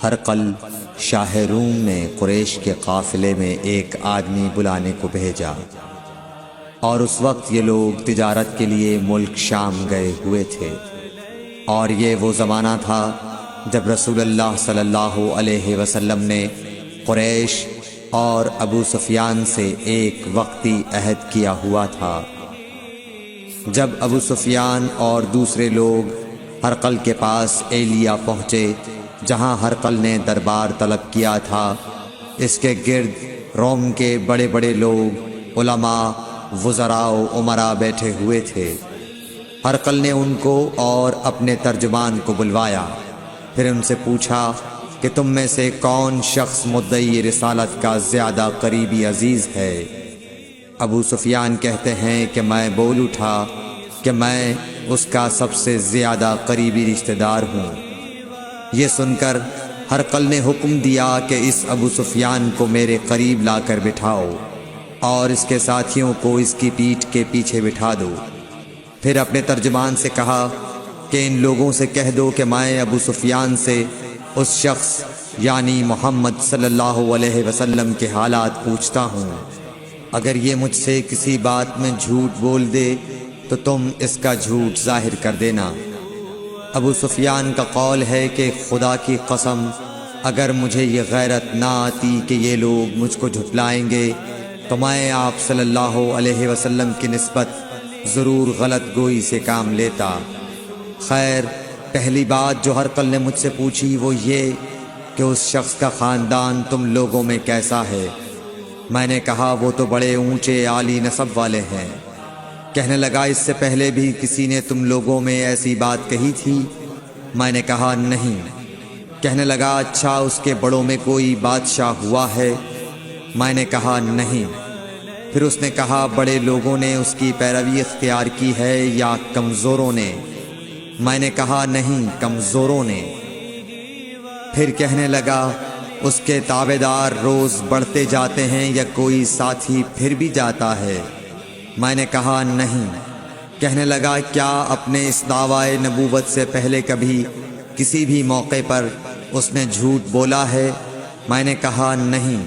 ہرقل شاہ روم نے قریش کے قافلے میں ایک آدمی بلانے کو بھیجا، اور اس وقت یہ لوگ تجارت کے لیے ملک شام گئے ہوئے تھے، اور یہ وہ زمانہ تھا جب رسول اللہ صلی اللہ علیہ وسلم نے قریش اور ابو سفیان سے ایک وقتی عہد کیا ہوا تھا۔ جب ابو سفیان اور دوسرے لوگ ہرقل کے پاس ایلیا پہنچے جہاں ہرقل نے دربار طلب کیا تھا، اس کے گرد روم کے بڑے بڑے لوگ، علماء، وزراء و امراء بیٹھے ہوئے تھے۔ ہرقل نے ان کو اور اپنے ترجمان کو بلوایا، پھر ان سے پوچھا کہ تم میں سے کون شخص مدعی رسالت کا زیادہ قریبی عزیز ہے؟ ابو سفیان کہتے ہیں کہ میں بول اٹھا کہ میں اس کا سب سے زیادہ قریبی رشتہ دار ہوں۔ یہ سن کر ہرقل نے حکم دیا کہ اس ابو سفیان کو میرے قریب لا کر بٹھاؤ اور اس کے ساتھیوں کو اس کی پیٹھ کے پیچھے بٹھا دو۔ پھر اپنے ترجمان سے کہا کہ ان لوگوں سے کہہ دو کہ میں ابو سفیان سے اس شخص یعنی محمد صلی اللہ علیہ وسلم کے حالات پوچھتا ہوں، اگر یہ مجھ سے کسی بات میں جھوٹ بول دے تو تم اس کا جھوٹ ظاہر کر دینا۔ ابو سفیان کا قول ہے کہ خدا کی قسم اگر مجھے یہ غیرت نہ آتی کہ یہ لوگ مجھ کو جھٹلائیں گے تو میں آپ صلی اللہ علیہ وسلم کی نسبت ضرور غلط گوئی سے کام لیتا۔ خیر، پہلی بات جو ہرقل نے مجھ سے پوچھی وہ یہ کہ اس شخص کا خاندان تم لوگوں میں کیسا ہے؟ میں نے کہا وہ تو بڑے اونچے عالی نسب والے ہیں۔ کہنے لگا اس سے پہلے بھی کسی نے تم لوگوں میں ایسی بات کہی تھی؟ میں نے کہا نہیں۔ کہنے لگا اچھا اس کے بڑوں میں کوئی بادشاہ ہوا ہے؟ میں نے کہا نہیں۔ پھر اس نے کہا بڑے لوگوں نے اس کی پیروی اختیار کی ہے یا کمزوروں نے؟ میں نے کہا نہیں، کمزوروں نے۔ پھر کہنے لگا اس کے تابعدار روز بڑھتے جاتے ہیں یا کوئی ساتھی پھر بھی جاتا ہے؟ میں نے کہا نہیں۔ کہنے لگا کیا اپنے اس دعویٰ نبوت سے پہلے کبھی کسی بھی موقع پر اس نے جھوٹ بولا ہے؟ میں نے کہا نہیں،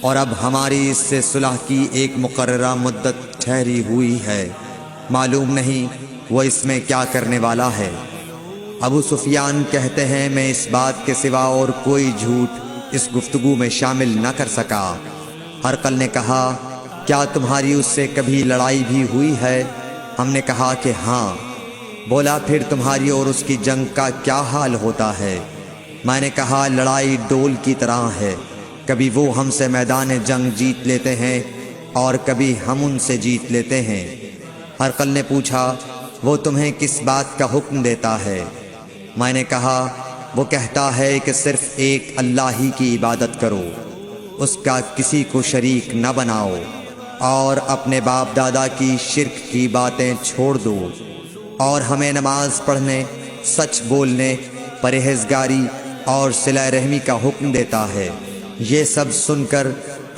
اور اب ہماری اس سے صلح کی ایک مقررہ مدت ٹھہری ہوئی ہے، معلوم نہیں وہ اس میں کیا کرنے والا ہے۔ ابو سفیان کہتے ہیں میں اس بات کے سوا اور کوئی جھوٹ اس گفتگو میں شامل نہ کر سکا۔ ہرقل نے کہا کیا تمہاری اس سے کبھی لڑائی بھی ہوئی ہے؟ ہم نے کہا کہ ہاں۔ بولا پھر تمہاری اور اس کی جنگ کا کیا حال ہوتا ہے؟ میں نے کہا لڑائی ڈول کی طرح ہے، کبھی وہ ہم سے میدان جنگ جیت لیتے ہیں اور کبھی ہم ان سے جیت لیتے ہیں۔ ہرقل نے پوچھا وہ تمہیں کس بات کا حکم دیتا ہے؟ میں نے کہا وہ کہتا ہے کہ صرف ایک اللہ ہی کی عبادت کرو، اس کا کسی کو شریک نہ بناؤ، اور اپنے باپ دادا کی شرک کی باتیں چھوڑ دو، اور ہمیں نماز پڑھنے، سچ بولنے، پرہیزگاری اور صلہ رحمی کا حکم دیتا ہے۔ یہ سب سن کر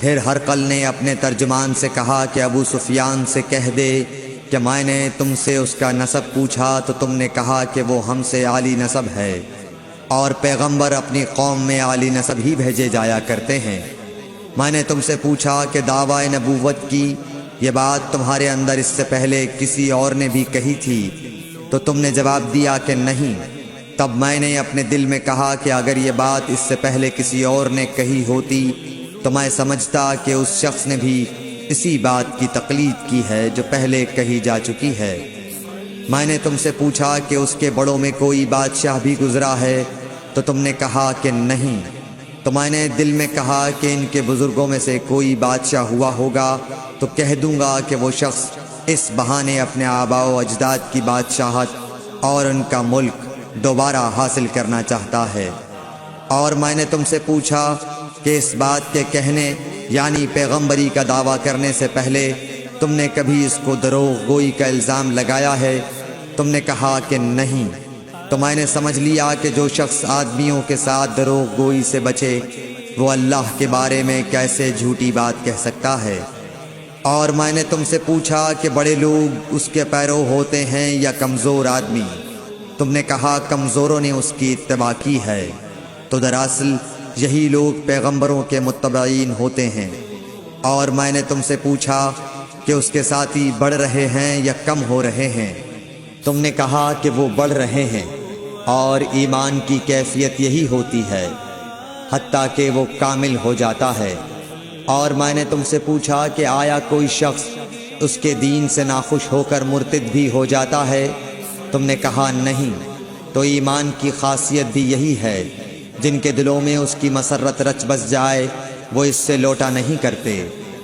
پھر ہرقل نے اپنے ترجمان سے کہا کہ ابو سفیان سے کہہ دے کہ میں نے تم سے اس کا نسب پوچھا تو تم نے کہا کہ وہ ہم سے عالی نسب ہے، اور پیغمبر اپنی قوم میں عالی نسب ہی بھیجے جایا کرتے ہیں۔ میں نے تم سے پوچھا کہ دعویٰ نبوت کی یہ بات تمہارے اندر اس سے پہلے کسی اور نے بھی کہی تھی؟ تو تم نے جواب دیا کہ نہیں۔ تب میں نے اپنے دل میں کہا کہ اگر یہ بات اس سے پہلے کسی اور نے کہی ہوتی تو میں سمجھتا کہ اس شخص نے بھی اسی بات کی تقلید کی ہے جو پہلے کہی جا چکی ہے۔ میں نے تم سے پوچھا کہ اس کے بڑوں میں کوئی بادشاہ بھی گزرا ہے؟ تو تم نے کہا کہ نہیں۔ تو میں نے دل میں کہا کہ ان کے بزرگوں میں سے کوئی بادشاہ ہوا ہوگا تو کہہ دوں گا کہ وہ شخص اس بہانے اپنے آباء و اجداد کی بادشاہت اور ان کا ملک دوبارہ حاصل کرنا چاہتا ہے۔ اور میں نے تم سے پوچھا کہ اس بات کے کہنے یعنی پیغمبری کا دعویٰ کرنے سے پہلے تم نے کبھی اس کو دروغ گوئی کا الزام لگایا ہے؟ تم نے کہا کہ نہیں۔ تو میں نے سمجھ لیا کہ جو شخص آدمیوں کے ساتھ دروغ گوئی سے بچے وہ اللہ کے بارے میں کیسے جھوٹی بات کہہ سکتا ہے۔ اور میں نے تم سے پوچھا کہ بڑے لوگ اس کے پیرو ہوتے ہیں یا کمزور آدمی؟ تم نے کہا کمزوروں نے اس کی اتباع کی ہے، تو دراصل یہی لوگ پیغمبروں کے متبعین ہوتے ہیں۔ اور میں نے تم سے پوچھا کہ اس کے ساتھی بڑھ رہے ہیں یا کم ہو رہے ہیں؟ تم نے کہا کہ وہ بڑھ رہے ہیں، اور ایمان کی کیفیت یہی ہوتی ہے حتیٰ کہ وہ کامل ہو جاتا ہے۔ اور میں نے تم سے پوچھا کہ آیا کوئی شخص اس کے دین سے ناخوش ہو کر مرتد بھی ہو جاتا ہے؟ تم نے کہا نہیں۔ تو ایمان کی خاصیت بھی یہی ہے، جن کے دلوں میں اس کی مسرت رچ بس جائے وہ اس سے لوٹا نہیں کرتے۔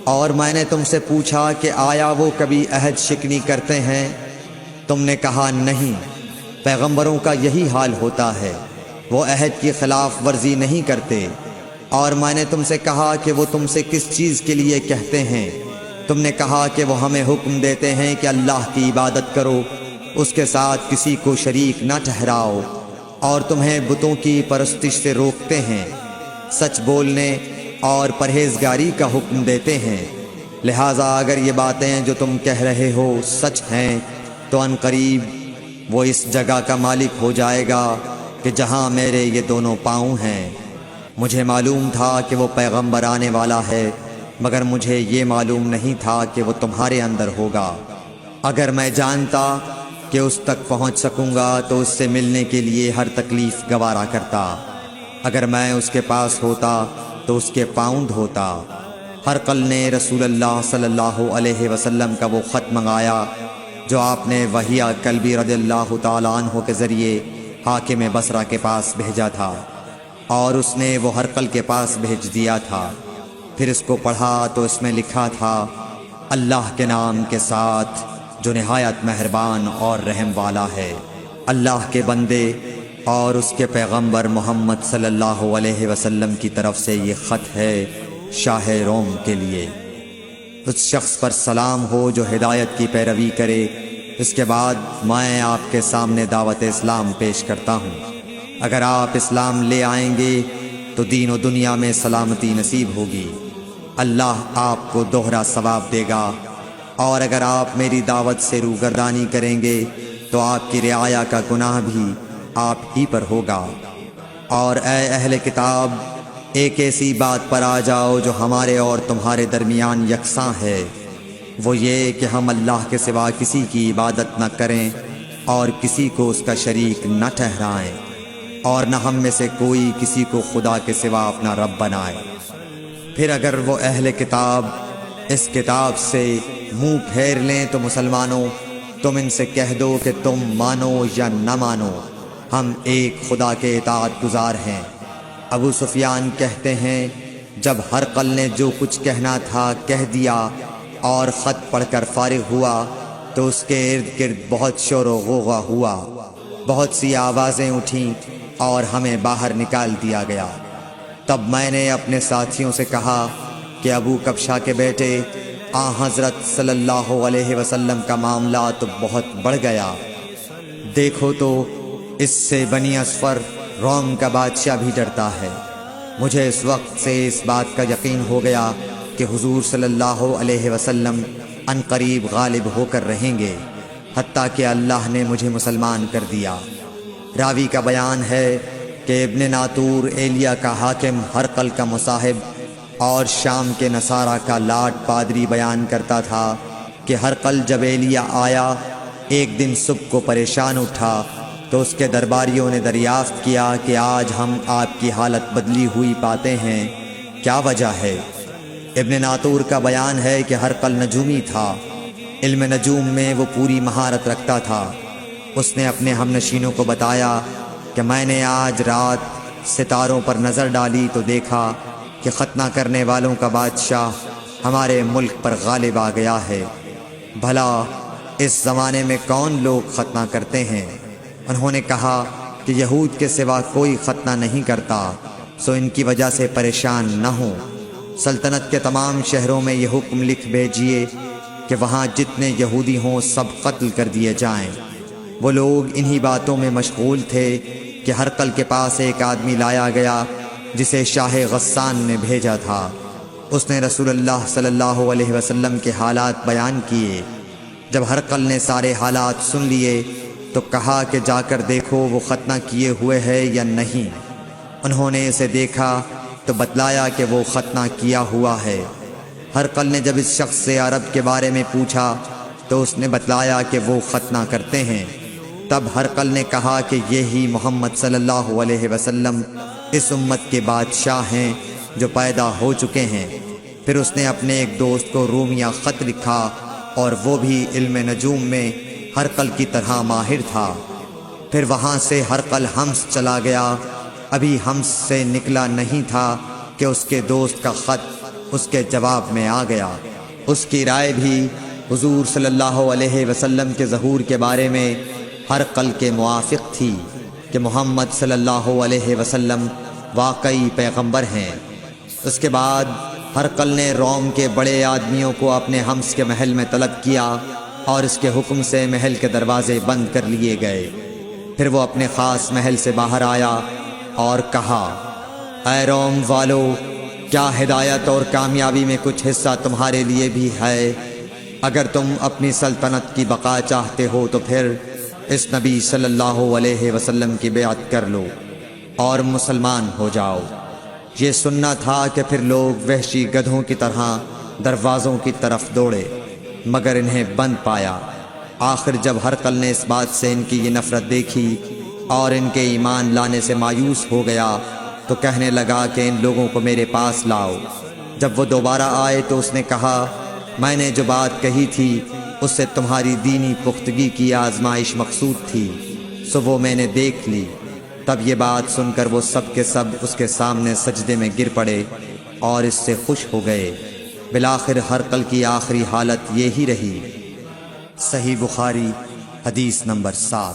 اور میں نے تم سے پوچھا کہ آیا وہ کبھی عہد شکنی کرتے ہیں؟ تم نے کہا نہیں۔ پیغمبروں کا یہی حال ہوتا ہے، وہ عہد کی خلاف ورزی نہیں کرتے۔ اور میں نے تم سے کہا کہ وہ تم سے کس چیز کے لیے کہتے ہیں؟ تم نے کہا کہ وہ ہمیں حکم دیتے ہیں کہ اللہ کی عبادت کرو، اس کے ساتھ کسی کو شریک نہ ٹھہراؤ، اور تمہیں بتوں کی پرستش سے روکتے ہیں، سچ بولنے اور پرہیزگاری کا حکم دیتے ہیں۔ لہٰذا اگر یہ باتیں جو تم کہہ رہے ہو سچ ہیں تو ان قریب وہ اس جگہ کا مالک ہو جائے گا کہ جہاں میرے یہ دونوں پاؤں ہیں۔ مجھے معلوم تھا کہ وہ پیغمبر آنے والا ہے، مگر مجھے یہ معلوم نہیں تھا کہ وہ تمہارے اندر ہوگا۔ اگر میں جانتا کہ اس تک پہنچ سکوں گا تو اس سے ملنے کے لیے ہر تکلیف گوارا کرتا۔ اگر میں اس کے پاس ہوتا تو اس کے پاؤں دھوتا۔ ہرقل نے رسول اللہ صلی اللہ علیہ وسلم کا وہ خط منگایا جو آپ نے وحیہ کلبی رضی اللہ تعالیٰ عنہ کے ذریعے حاکم بصرہ کے پاس بھیجا تھا، اور اس نے وہ ہرقل کے پاس بھیج دیا تھا۔ پھر اس کو پڑھا تو اس میں لکھا تھا، اللہ کے نام کے ساتھ جو نہایت مہربان اور رحم والا ہے۔ اللہ کے بندے اور اس کے پیغمبر محمد صلی اللہ علیہ وسلم کی طرف سے یہ خط ہے شاہ روم کے لیے۔ اس شخص پر سلام ہو جو ہدایت کی پیروی کرے۔ اس کے بعد میں آپ کے سامنے دعوت اسلام پیش کرتا ہوں۔ اگر آپ اسلام لے آئیں گے تو دین و دنیا میں سلامتی نصیب ہوگی، اللہ آپ کو دوہرا ثواب دے گا۔ اور اگر آپ میری دعوت سے روگردانی کریں گے تو آپ کی رعایا کا گناہ بھی آپ ہی پر ہوگا۔ اور اے اہل کتاب، ایک ایسی بات پر آ جاؤ جو ہمارے اور تمہارے درمیان یکساں ہے، وہ یہ کہ ہم اللہ کے سوا کسی کی عبادت نہ کریں اور کسی کو اس کا شریک نہ ٹھہرائیں، اور نہ ہم میں سے کوئی کسی کو خدا کے سوا اپنا رب بنائے۔ پھر اگر وہ اہل کتاب اس کتاب سے منہ پھیر لیں تو مسلمانوں، تم ان سے کہہ دو کہ تم مانو یا نہ مانو، ہم ایک خدا کے اطاعت گزار ہیں۔ ابو سفیان کہتے ہیں، جب ہرقل نے جو کچھ کہنا تھا کہہ دیا اور خط پڑھ کر فارغ ہوا تو اس کے ارد گرد بہت شور و غوغا ہوا، بہت سی آوازیں اٹھیں اور ہمیں باہر نکال دیا گیا۔ تب میں نے اپنے ساتھیوں سے کہا کہ ابو کبشہ کے بیٹے حضرت صلی اللہ علیہ وسلم کا معاملہ تو بہت بڑھ گیا۔ دیکھو تو اس سے بنی اصفر روم کا بادشاہ بھی ڈرتا ہے۔ مجھے اس وقت سے اس بات کا یقین ہو گیا کہ حضور صلی اللہ علیہ وسلم ان قریب غالب ہو کر رہیں گے، حتیٰ کہ اللہ نے مجھے مسلمان کر دیا۔ راوی کا بیان ہے کہ ابن ناطور ایلیا کا حاکم ہرقل کا مصاحب اور شام کے نصارہ کا لاٹ پادری بیان کرتا تھا کہ ہرقل جب ایلیا آیا ایک دن صبح کو پریشان اٹھا تو اس کے درباریوں نے دریافت کیا کہ آج ہم آپ کی حالت بدلی ہوئی پاتے ہیں، کیا وجہ ہے؟ ابن ناطور کا بیان ہے کہ ہرقل نجومی تھا، علم نجوم میں وہ پوری مہارت رکھتا تھا۔ اس نے اپنے ہم نشینوں کو بتایا کہ میں نے آج رات ستاروں پر نظر ڈالی تو دیکھا کہ ختنہ کرنے والوں کا بادشاہ ہمارے ملک پر غالب آ گیا ہے۔ بھلا اس زمانے میں کون لوگ ختنہ کرتے ہیں؟ انہوں نے کہا کہ یہود کے سوا کوئی ختنہ نہیں کرتا، سو ان کی وجہ سے پریشان نہ ہوں۔ سلطنت کے تمام شہروں میں یہ حکم لکھ بھیجیے کہ وہاں جتنے یہودی ہوں سب قتل کر دیے جائیں۔ وہ لوگ انہی باتوں میں مشغول تھے کہ ہرقل کے پاس ایک آدمی لایا گیا جسے شاہ غسان نے بھیجا تھا۔ اس نے رسول اللہ صلی اللہ علیہ وسلم کے حالات بیان کیے۔ جب ہرقل نے سارے حالات سن لیے تو کہا کہ جا کر دیکھو وہ ختنہ کیے ہوئے ہے یا نہیں۔ انہوں نے اسے دیکھا تو بتلایا کہ وہ ختنہ کیا ہوا ہے۔ ہرقل نے جب اس شخص سے عرب کے بارے میں پوچھا تو اس نے بتلایا کہ وہ ختنہ کرتے ہیں۔ تب ہرقل نے کہا کہ یہی محمد صلی اللہ علیہ وسلم اس امت کے بادشاہ ہیں جو پیدا ہو چکے ہیں۔ پھر اس نے اپنے ایک دوست کو رومیہ خط لکھا اور وہ بھی علم نجوم میں ہرقل کی طرح ماہر تھا۔ پھر وہاں سے ہرقل حمص چلا گیا۔ ابھی حمص سے نکلا نہیں تھا کہ اس کے دوست کا خط اس کے جواب میں آ گیا۔ اس کی رائے بھی حضور صلی اللہ علیہ وسلم کے ظہور کے بارے میں ہرقل کے موافق تھی کہ محمد صلی اللہ علیہ وسلم واقعی پیغمبر ہیں۔ اس کے بعد ہرقل نے روم کے بڑے آدمیوں کو اپنے حمص کے محل میں طلب کیا اور اس کے حکم سے محل کے دروازے بند کر لیے گئے۔ پھر وہ اپنے خاص محل سے باہر آیا اور کہا، اے روم والو، کیا ہدایت اور کامیابی میں کچھ حصہ تمہارے لیے بھی ہے؟ اگر تم اپنی سلطنت کی بقا چاہتے ہو تو پھر اس نبی صلی اللہ علیہ وسلم کی بیعت کر لو اور مسلمان ہو جاؤ۔ یہ سننا تھا کہ پھر لوگ وحشی گدھوں کی طرح دروازوں کی طرف دوڑے مگر انہیں بند پایا۔ آخر جب ہرقل نے اس بات سے ان کی یہ نفرت دیکھی اور ان کے ایمان لانے سے مایوس ہو گیا تو کہنے لگا کہ ان لوگوں کو میرے پاس لاؤ۔ جب وہ دوبارہ آئے تو اس نے کہا، میں نے جو بات کہی تھی اس سے تمہاری دینی پختگی کی آزمائش مقصود تھی، سو وہ میں نے دیکھ لی۔ تب یہ بات سن کر وہ سب کے سب اس کے سامنے سجدے میں گر پڑے اور اس سے خوش ہو گئے۔ بالآخر ہرقل کی آخری حالت یہی رہی۔ صحیح بخاری حدیث نمبر 7۔